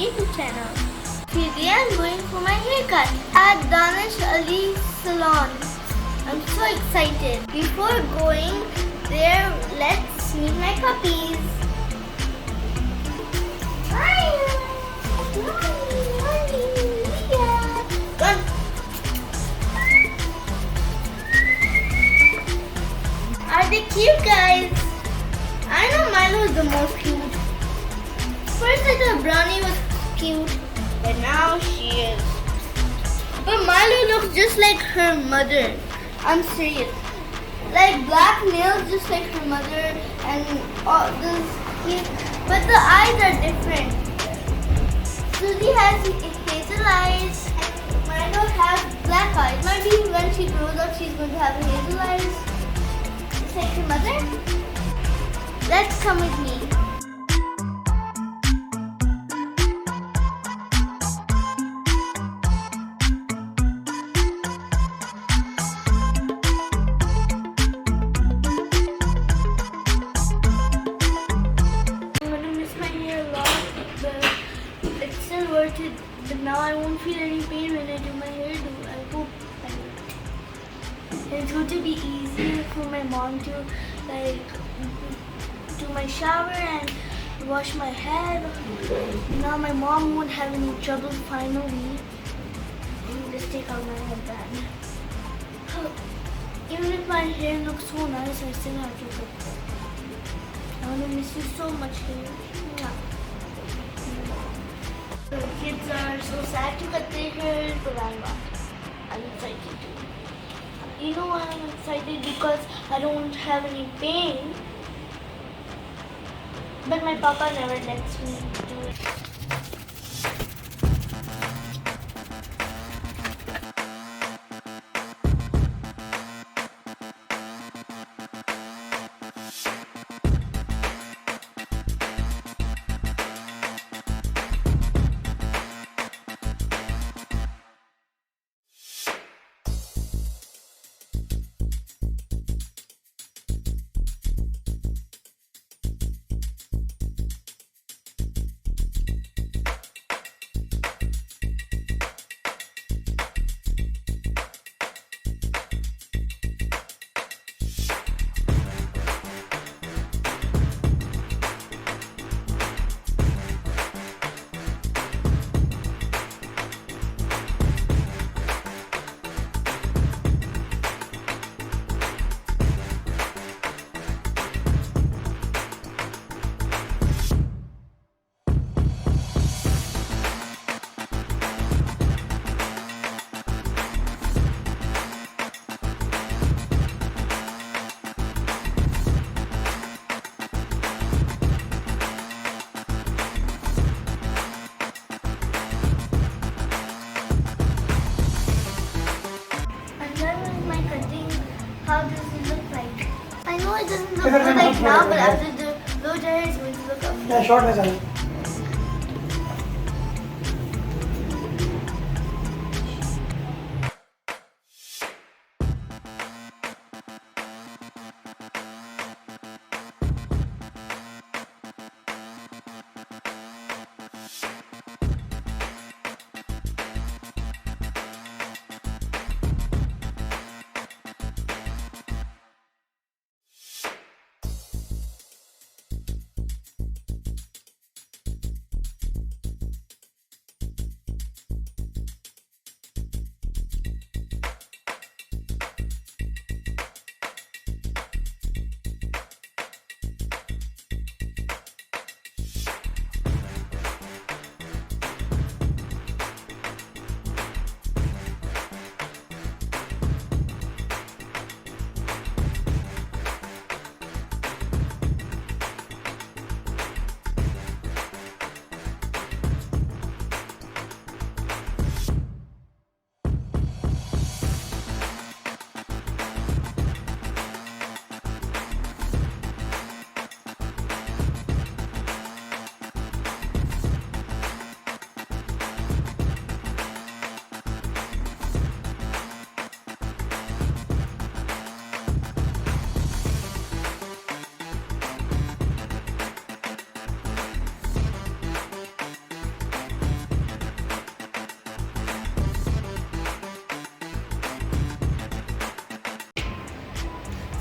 YouTube channel. Today I'm going for my haircut at Danish Ali Salon. I'm so excited. Before going there, let's meet my puppies. Are they cute, guys? I know Milo is the most cute. First I thought Brownie was cute, but now she is. But Milo looks just like her mother. I'm serious. Like black nails just like her mother and all this cute. But the eyes are different. Suzy has hazel eyes and Milo has black eyes. Maybe when she grows up she's going to have hazel eyes. Just like her mother. Let's come with me. But now I won't feel any pain when I do my hairdo. I hope I won't. And it's going to be easier for my mom to like do my shower and wash my head. Now my mom won't have any trouble finally. Let me just take out my headband. Even if my hair looks so nice, I still have to cook it. I'm gonna miss you so much here. The kids are so sad to cut their hair, but I'm not. I'm excited too. You know why I'm excited? Because I don't have any pain. But my papa never lets me do it. How does it look like? I know it doesn't look good like now, but after the blow dryer it's going to look up. Yeah, short है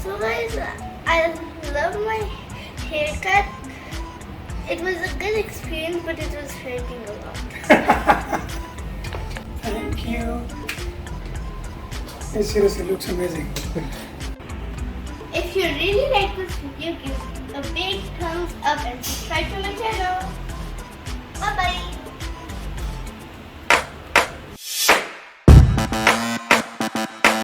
So guys, I love my haircut. It was a good experience, but it was hurting a lot. Thank you. It seriously looks amazing. If you really like this video, give a big thumbs up and subscribe to my channel. Bye bye.